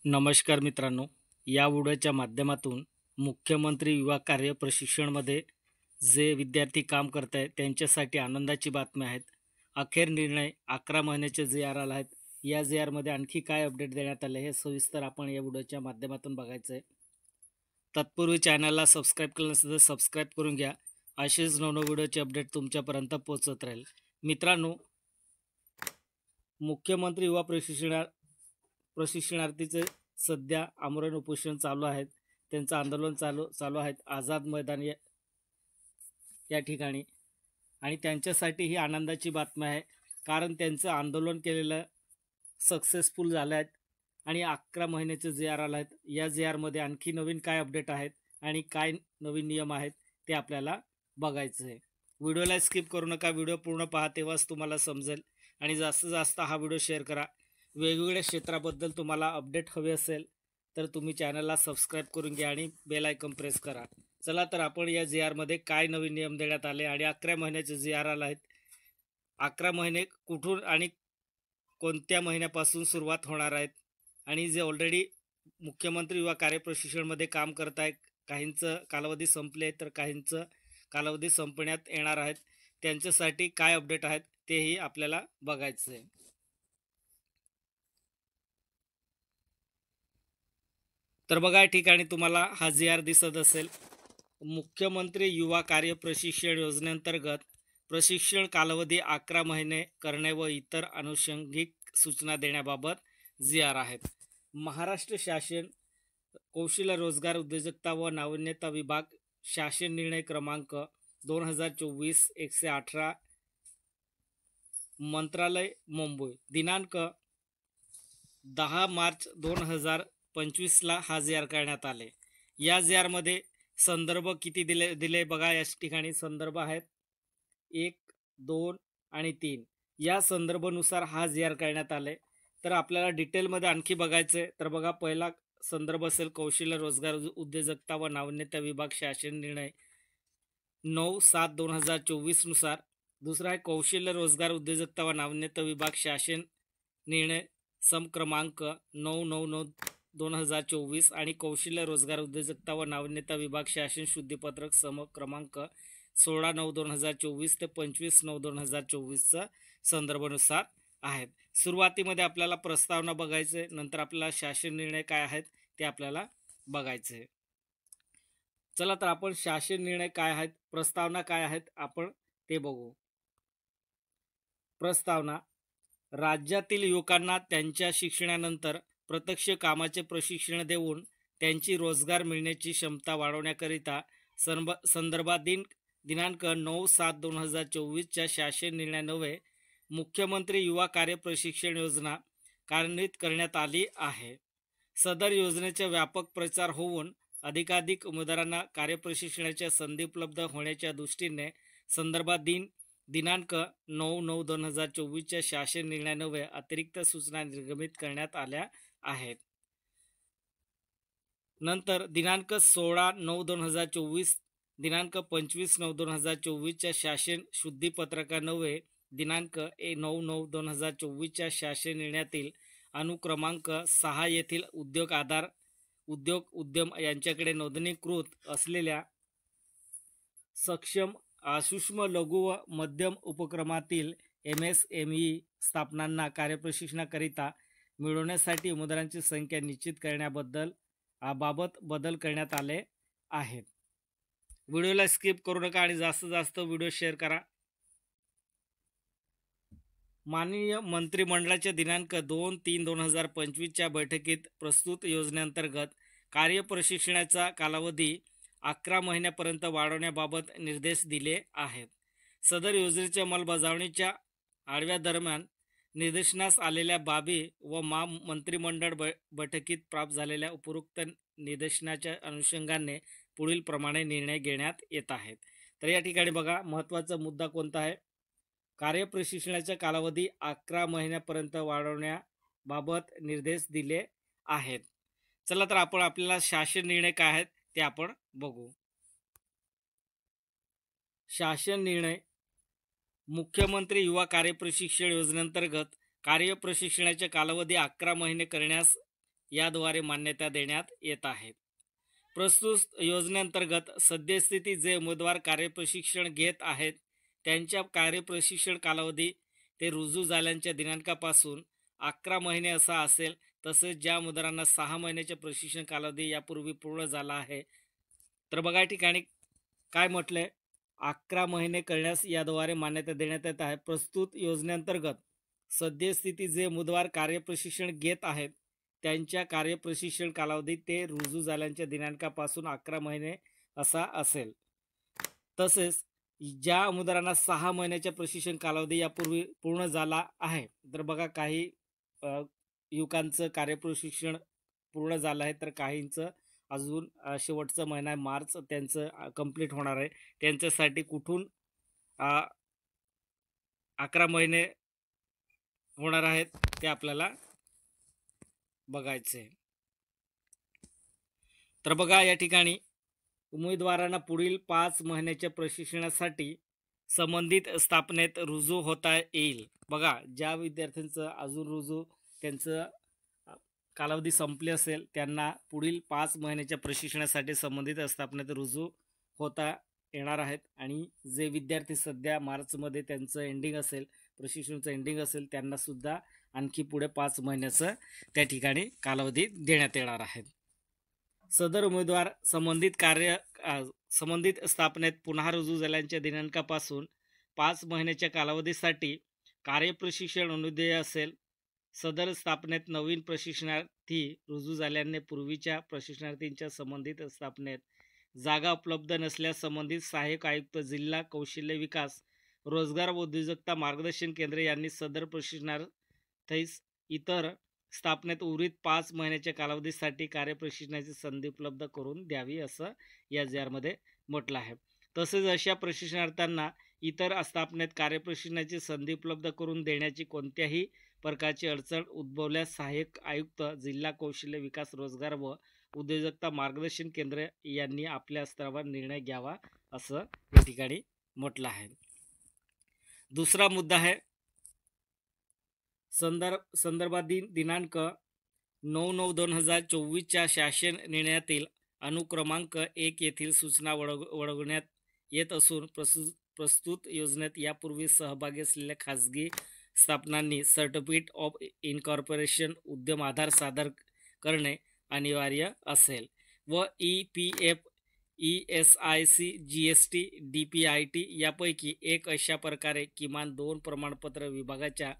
नमस्कार मित्रांनो, या व्हिडिओच्या माध्यमातून मुख्यमंत्री युवा कार्य प्रशिक्षणमध्ये जे विद्यार्थी काम करत आहेत त्यांच्यासाठी आनंदाची बातमी आहेत. अखेर निर्णय 11 महिन्याचे जे आर आला आहेत. या जे आरमध्ये आणखी काय अपडेट देण्यात आले हे सविस्तर आपण या व्हिडिओच्या माध्यमातून बघायचं आहे. तत्पूर्वी चॅनलला सबस्क्राईब केलं नसेल तर सबस्क्राईब करून घ्या. असेच नवनवीन व्हिडिओचे अपडेट तुमच्यापर्यंत पोहोचत राहील. मित्रांनो, मुख्यमंत्री युवा प्रशिक्षणार्थीचे सध्या आमरण उपोषण चालू आहेत. त्यांचं आंदोलन चालू आहेत आझाद मैदान या ठिकाणी. आणि त्यांच्यासाठी ही आनंदाची बातमी आहे, कारण त्यांचं आंदोलन केलेलं सक्सेसफुल झालं आहेत. आणि 11 महिन्याचे जे आर आला आहेत. या जे आरमध्ये आणखी नवीन काय अपडेट आहेत आणि काय नवीन नियम आहेत ते आपल्याला बघायचं आहे. व्हिडिओला स्किप करू नका, व्हिडिओ पूर्ण पहा, तेव्हाच तुम्हाला समजेल. आणि जास्तीत जास्त हा व्हिडिओ शेअर करा. वेगवेगळ्या क्षेत्राबद्दल तुम्हाला अपडेट हवे असेल तर तुम्ही चॅनलला सबस्क्राईब करून घ्या आणि बेल आयकॉन प्रेस करा. चला तर आपण या जे आरमध्ये काय नवीन नियम देण्यात आले आणि 11 महिन्याचे जे आर आला आहेत. 11 महिने कुठून आणि कोणत्या महिन्यापासून सुरुवात होणार आहेत आणि जे ऑलरेडी मुख्यमंत्री युवा कार्य प्रशिक्षणमध्ये काम करत आहेत, काहींचं कालावधी संपले तर काहींचं कालावधी संपण्यात येणार आहेत, त्यांच्यासाठी काय अपडेट आहेत तेही आपल्याला बघायचं आहे. तर बघा, या ठिकाणी तुम्हाला हा जी आर दिसत असेल. मुख्यमंत्री युवा कार्य प्रशिक्षण योजनेअंतर्गत प्रशिक्षण कालावधी 11 महिने करणे व इतर अनुषंगिक सूचना देण्याबाबत जी आर आहेत. महाराष्ट्र शासन कौशल्य रोजगार उद्योजकता व नाविन्यता विभाग शासन निर्णय क्रमांक 2024-118 मंत्रालय मुंबई दिनांक 10 मार्च 2025ला हा जी आर करण्यात आले. या जी आरमध्ये संदर्भ किती दिले बघा. या ठिकाणी संदर्भ आहेत 1, 2 आणि 3. या संदर्भानुसार हा जी आर करण्यात आले. तर आपल्याला डिटेलमध्ये आणखी बघायचं आहे. तर बघा, पहिला संदर्भ असेल कौशल्य रोजगार उद्योजकता व नाविन्यता विभाग शासन निर्णय 9/7/2024 नुसार. दुसरा आहे कौशल्य रोजगार उद्योजकता व नाविन्यता विभाग शासन निर्णय सम क्रमांक 9/9/2024 आणि कौशल्य रोजगार उद्योजकता व नाविन्यता विभाग शासन शुद्धीपत्रक सम क्रमांक 16/9/2024 ते 25/9/2024 संदर्भानुसार आहेत. सुरुवातीमध्ये आपल्याला प्रस्तावना बघायचे, नंतर आपल्याला शासन निर्णय काय आहेत ते आपल्याला बघायचे आहे. चला तर आपण शासन निर्णय काय आहेत, प्रस्तावना काय आहेत आपण ते बघू. प्रस्तावना: राज्यातील युवकांना त्यांच्या शिक्षणानंतर प्रत्यक्ष कामाचे प्रशिक्षण देऊन त्यांची रोजगार मिळण्याची क्षमता वाढवण्याकरिता संदर्भात दिनांक 9/7/2024च्या शासन निर्णयान्वये मुख्यमंत्री युवा कार्य प्रशिक्षण योजना कार्यान्वित करण्यात आली आहे. सदर योजनेचा व्यापक प्रचार होऊन अधिकाधिक उमेदवारांना कार्यप्रशिक्षणाच्या संधी उपलब्ध होण्याच्या दृष्टीने संदर्भात दिनांक 9/9/2024च्या शासन निर्णयान्वये अतिरिक्त सूचना निर्गमित करण्यात आल्या आहेत. नंतर दिनांक 16/9/2024 दिनांक 25/9/2024च्या शासन शुद्धीपत्रकान्वये दिनांक 9/9/2024च्या शासन निर्णयातील अनुक्रमांक 6 येथील उद्यम यांच्याकडे नोंदणीकृत असलेल्या सक्षम सूक्ष्म लघु व मध्यम उपक्रमातील MSME स्थापनांना कार्यप्रशिक्षणाकरिता मिळवण्यासाठी उमेदवारांची संख्या निश्चित करण्याबाबत बदल करण्यात आले आहेत. व्हिडिओला स्किप करू नका आणि जास्तीत जास्त व्हिडिओ शेअर करा. माननीय मंत्रिमंडळाच्या दिनांक 2/3/2025च्या बैठकीत प्रस्तुत योजनेअंतर्गत कार्यप्रशिक्षणाचा कालावधी 11 महिन्यापर्यंत वाढवण्याबाबत निर्देश दिले आहेत. सदर योजनेच्या अंमलबजावणीच्या आढाव्या दरम्यान निर्देशनास आलेल्या बाबी व मंत्रिमंडळ बैठकीत प्राप्त झालेल्या उपरोक्त निर्देशनाच्या अनुषंगाने पुढील प्रमाणे निर्णय घेण्यात येत आहेत. तर या ठिकाणी बघा, महत्त्वाचा मुद्दा कोणता आहे, कार्यप्रशिक्षणाचा कालावधी 11 महिन्यापर्यंत वाढवण्याबाबत निर्देश दिले आहेत. चला तर आपण आपल्याला शासन निर्णय काय आहेत ते आपण बघू. शासन निर्णय: मुख्यमंत्री युवा कार्यप्रशिक्षण योजनेअंतर्गत कार्यप्रशिक्षणाचा कालावधी 11 महिने करण्यास याद्वारे मान्यता देण्यात येत आहे. प्रस्तुत योजनेअंतर्गत सद्यस्थिती जे उमेदवार कार्यप्रशिक्षण घेत आहेत त्यांच्या कार्यप्रशिक्षण कालावधी ते रुजू झाल्याच्या दिनांकापासून 11 महिने असा असेल. तसेच ज्या उमेदवारांना 6 महिन्याचे प्रशिक्षण कालावधी यापूर्वी पूर्ण झाला आहे, तर बघा या ठिकाणी काय म्हटलंय, 11 महिने करण्यास याद्वारे मान्यता देण्यात येत आहे. प्रस्तुत योजनेअंतर्गत सद्यस्थिती जे उमेदवार कार्यप्रशिक्षण घेत आहेत त्यांच्या कार्यप्रशिक्षण कालावधी ते रुजू झाल्याच्या दिनांकापासून 11 महिने असा असेल. तसेच ज्या उमेदवारांना 6 महिन्याच्या प्रशिक्षण कालावधी यापूर्वी पूर्ण झाला आहे, तर बघा काही युवकांचं कार्यप्रशिक्षण पूर्ण झालं आहे, तर काहींचं अजून शेवटचा महिना आहे मार्च त्यांचं कंप्लीट होणार आहे. त्यांच्यासाठी कुठून 11 महिने होणार आहेत ते आपल्याला बघायचे. तर बघा या ठिकाणी उमेदवारांना पुढील 5 महिन्याच्या प्रशिक्षणासाठी संबंधित स्थापनेत रुजू होता येईल. बघा ज्या विद्यार्थ्यांचं अजून रुजू त्यांचं कालावधी संपले असेल त्यांना पुढील 5 महिन्याच्या प्रशिक्षणासाठी संबंधित स्थापनेत रुजू होता येणार आहेत. आणि जे विद्यार्थी सध्या मार्चमध्ये त्यांचं एंडिंग असेल, प्रशिक्षणाचं एंडिंग असेल, त्यांना सुद्धा आणखी पुढे 5 महिन्याचं त्या ठिकाणी कालावधी देण्यात येणार आहे. सदर उमेदवार संबंधित स्थापनेत पुन्हा रुजू झाल्याच्या दिनांकापासून 5 महिन्याच्या कालावधीसाठी कार्यप्रशिक्षण अनुदेय असेल. सदर स्थापनेत नवीन प्रशिक्षणार्थी रुजू झाल्याने पूर्वीच्या प्रशिक्षणार्थींच्या संबंधित स्थापनेत जागा उपलब्ध नसल्यास संबंधित सहाय्यक आयुक्त, जिल्हा कौशल्य विकास, रोजगार व उद्योजकता मार्गदर्शन केंद्र यांनी सदर प्रशिक्षणार्थीस इतर स्थापनेत उर्वरित 5 महिन्याच्या कालावधीसाठी कार्यप्रशिक्षणाची संधी उपलब्ध करून द्यावी असं या मध्ये म्हटलं आहे. तसेच अशा प्रशिक्षणार्थ्यांना इतर स्थापनेत कार्यप्रशिक्षणाची संधी उपलब्ध करून देण्याची कोणत्याही प्रकारची अडचण उद्भवल्यास सहाय्यक आयुक्त, जिल्हा कौशल्य विकास, रोजगार व उद्योजकता मार्गदर्शन केंद्र यांनी आपल्या स्तरावर निर्णय घ्यावा असं या ठिकाणी म्हटलं आहे. दुसरा मुद्दा आहे संदर्भात दिनांक 9/9/2024 शासन निर्णयातील अनुक्रमांक 1 येथील सूचना वळवण्यात येत असून प्रस्तुत योजनेत यापूर्वी सहभागी असलेल्या खाजगी स्थापनांनी सर्टिफिकेट ऑफ इनकॉर्पोरेशन उद्यम आधार सादर करणे अनिवार्य असेल व EPF, ESIC, GST, DPIT यापैकी एक अशा प्रकारे किमान 2 प्रमाणपत्र विभागाच्या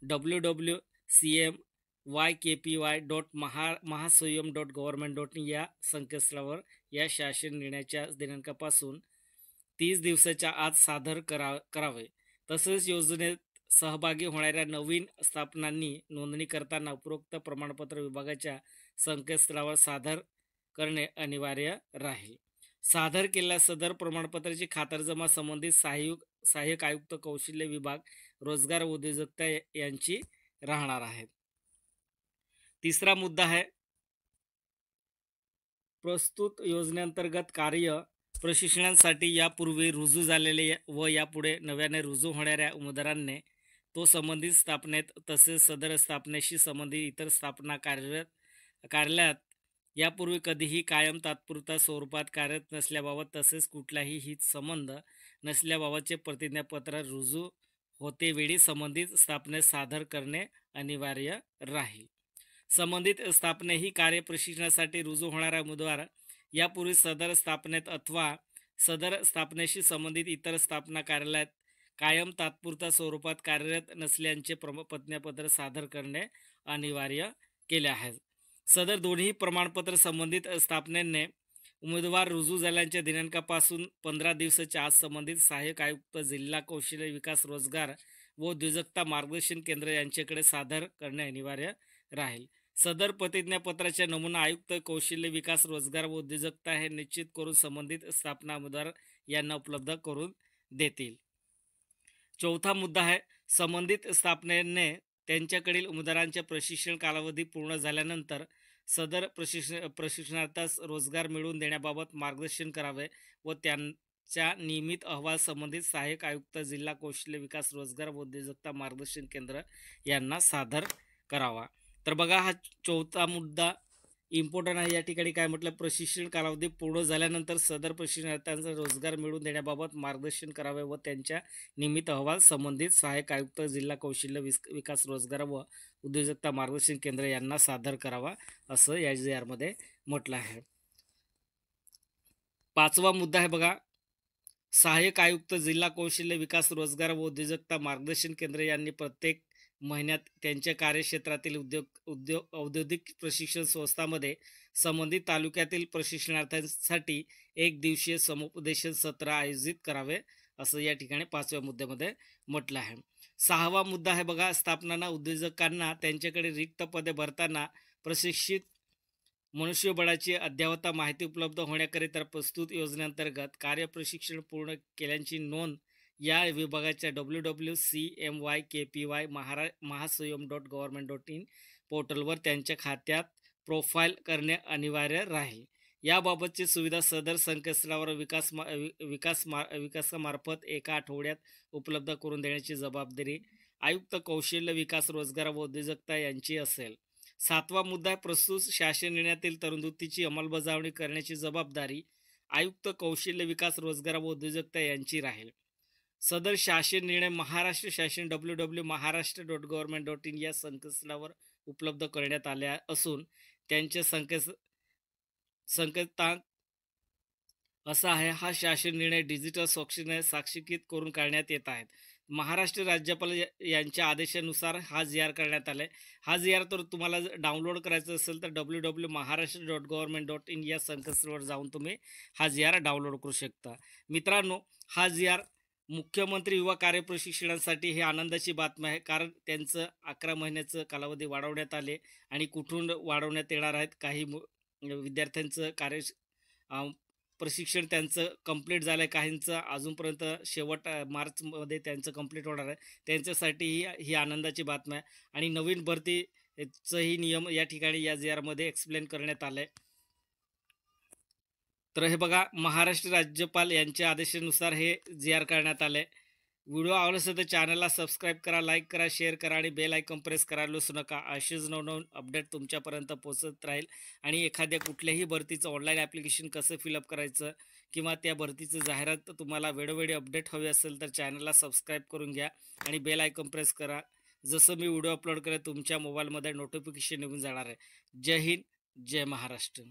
www.cmykpy.mahasayam.government.in या संकेतस्थळावर या शासन निर्णयाच्या दिनांकापासून 30 दिवसाच्या आत सादर करावे. तसेच योजनेत सहभागी होणाऱ्या नवीन स्थापनांनी नोंदणी करताना उपरोक्त प्रमाणपत्र विभागाच्या संकेतस्थळावर सादर करणे अनिवार्य राहील. सादर केलेल्या सदर प्रमाणपत्राची खातरजमा संबंधित सहाय्यक आयुक्त, कौशल्य विभाग, रोजगार व उद्योजकता यांची राहणार आहे. तिसरा मुद्दा आहे प्रस्तुत योजनेअंतर्गत कार्य प्रशिक्षणासाठी यापूर्वी रुजू झालेले व यापुढे नव्याने रुजू होणाऱ्या उमेदवारांनी तो संबंधित स्थापनेत तसेच सदर स्थापनेशी संबंधित इतर स्थापना कार्यालयात यापूर्वी कधीही कायम तात्पुरत्या स्वरूपात कार्यरत नसल्याबाबत तसेच कुठलाही हित संबंध नसल्याबाबतचे प्रतिज्ञापत्र रुजू होतेवेळी संबंधित स्थापनेत सादर करणे अनिवार्य राहील. संबंधित स्थापने ही कार्यप्रशिक्षणासाठी रुजू होणारा उमेदवार यापूर्वी सदर स्थापनेत अथवा सदर स्थापनेशी संबंधित इतर स्थापना कार्यालयात कायम तात्पुरत्या स्वरूपात कार्यरत नसल्याचे प्रतिज्ञापत्र सादर करणे अनिवार्य केले आहे. सदर दोन्ही प्रमाणपत्र संबंधित स्थापनेने उमेदवार रुजू झाल्याच्या दिनांकापासून 15 दिवसाच्या आत संबंधित सहाय्यक आयुक्त, जिल्हा कौशल्य विकास, रोजगार व उद्योजकता मार्गदर्शन केंद्र यांच्याकडे सादर करणे अनिवार्य राहील. सदर प्रतिज्ञापत्राचे नमुना आयुक्त, कौशल्य विकास, रोजगार व उद्योजकता हे निश्चित करून संबंधित स्थापना उमेदवार यांना उपलब्ध करून देतील. चौथा मुद्दा आहे संबंधित स्थापनेने त्यांच्याकडील उमेदवारांचे प्रशिक्षण कालावधी पूर्ण झाल्यानंतर सदर प्रशिक्षणार्थास रोजगार मिळवून देण्याबाबत मार्गदर्शन करावे व त्यांच्या नियमित अहवाल संबंधित सहाय्यक आयुक्त, जिल्हा कौशल्य विकास, रोजगार व उद्योजकता मार्गदर्शन केंद्र यांना सादर करावा. तर बघा हा चौथा मुद्दा इम्पॉर्टंट आहे. या ठिकाणी काय म्हटलं, प्रशिक्षण कालावधी पूर्ण झाल्यानंतर सदर प्रशिक्षणार्थ्यांचा रोजगार मिळवून देण्याबाबत मार्गदर्शन करावे व त्यांच्या नियमित अहवाल संबंधित सहाय्यक आयुक्त, जिल्हा कौशल्य विकास, रोजगार व उद्योजकता मार्गदर्शन केंद्र यांना सादर करावा, असं या जी मध्ये म्हटलं आहे. पाचवा मुद्दा आहे बघा, सहाय्यक आयुक्त, जिल्हा कौशल्य विकास, रोजगार व उद्योजकता मार्गदर्शन केंद्र यांनी प्रत्येक महिन्यात त्यांच्या कार्यक्षेत्रातील औद्योगिक प्रशिक्षण संस्थांमध्ये संबंधित तालुक्यातील प्रशिक्षणार्थ्यांसाठी एक दिवसीय समुपदेशन सत्र आयोजित करावे, असं या ठिकाणी पाचव्या मुद्द्यामध्ये म्हटलं आहे. सहावा मुद्दा आहे बघा, स्थापना उद्योजकांना त्यांच्याकडे रिक्त पदे भरताना प्रशिक्षित मनुष्यबळाची अद्ययावत माहिती उपलब्ध होण्याकरिता प्रस्तुत योजनेअंतर्गत कार्यप्रशिक्षण पूर्ण केल्याची नोंद या विभागाच्या www.cmykpy mahasayom.government.in पोर्टलवर त्यांच्या खात्यात प्रोफाईल करणे अनिवार्य राहील. याबाबतची सुविधा सदर संकेतस्थळावर विकासामार्फत एका आठवड्यात उपलब्ध करून देण्याची जबाबदारी आयुक्त, कौशल्य विकास, रोजगार व उद्योजकता यांची असेल. सातवा मुद्दा आहे, प्रस्तुत शासन निर्णयातील तरतुदीची अंमलबजावणी करण्याची जबाबदारी आयुक्त, कौशल्य विकास, रोजगार व उद्योजकता यांची राहील. सदर शासन निर्णय महाराष्ट्र शासन www.maharashtra.government.in या संकेतस्थळावर उपलब्ध करण्यात आल्या असून त्यांचे संकेतांक असा आहे. हा शासन निर्णय डिजिटल स्वाक्षरीने साक्षीकृत करून काढण्यात येत आहेत. महाराष्ट्र राज्यपाल यांच्या आदेशानुसार हा जी आर करण्यात आलाय. हा जी आर तर तुम्हाला डाउनलोड करायचं असेल तर www.maharashtra.government.in या संकेतस्थळावर जाऊन तुम्ही हा जी आर डाउनलोड करू शकता. मित्रांनो, हा जी आर मुख्यमंत्री युवा कार्यप्रशिक्षणासाठी ही आनंदाची बातमी आहे, कारण त्यांचं 11 महिन्याचं कालावधी वाढवण्यात आले आणि कुठून वाढवण्यात येणार आहेत. काही विद्यार्थ्यांचं प्रशिक्षण त्यांचं कंप्लीट झालं आहे, काहींचं अजूनपर्यंत शेवट मार्चमध्ये त्यांचं कंप्लीट होणार आहे. त्यांच्यासाठी ही आनंदाची बातमी आहे आणि नवीन भरतीचंही नियम या ठिकाणी या जी आरमध्ये एक्सप्लेन करण्यात आलं आहे. तर हे बघा, महाराष्ट्र राज्यपाल यांच्या आदेशानुसार हे जी आर करण्यात आलं आहे. व्हिडिओ आवडला असेल तर चॅनलला सबस्क्राईब करा, लाईक करा, शेअर करा आणि बेल आयकॉन प्रेस करायला विसरू नका. असेच नवनवीन अपडेट तुमच्यापर्यंत पोहोचत राहील. आणि एखाद्या कुठल्याही भरतीचं ऑनलाईन ॲप्लिकेशन कसं फिलअप करायचं किंवा त्या भरतीचं जाहिरात तुम्हाला वेळोवेळी अपडेट हवी असेल तर चॅनलला सबस्क्राईब करून घ्या आणि बेल आयकॉन प्रेस करा. जसं मी व्हिडिओ अपलोड करेन तुमच्या मोबाईलमध्ये नोटिफिकेशन निघून जाणार आहे. जय हिंद, जय महाराष्ट्र.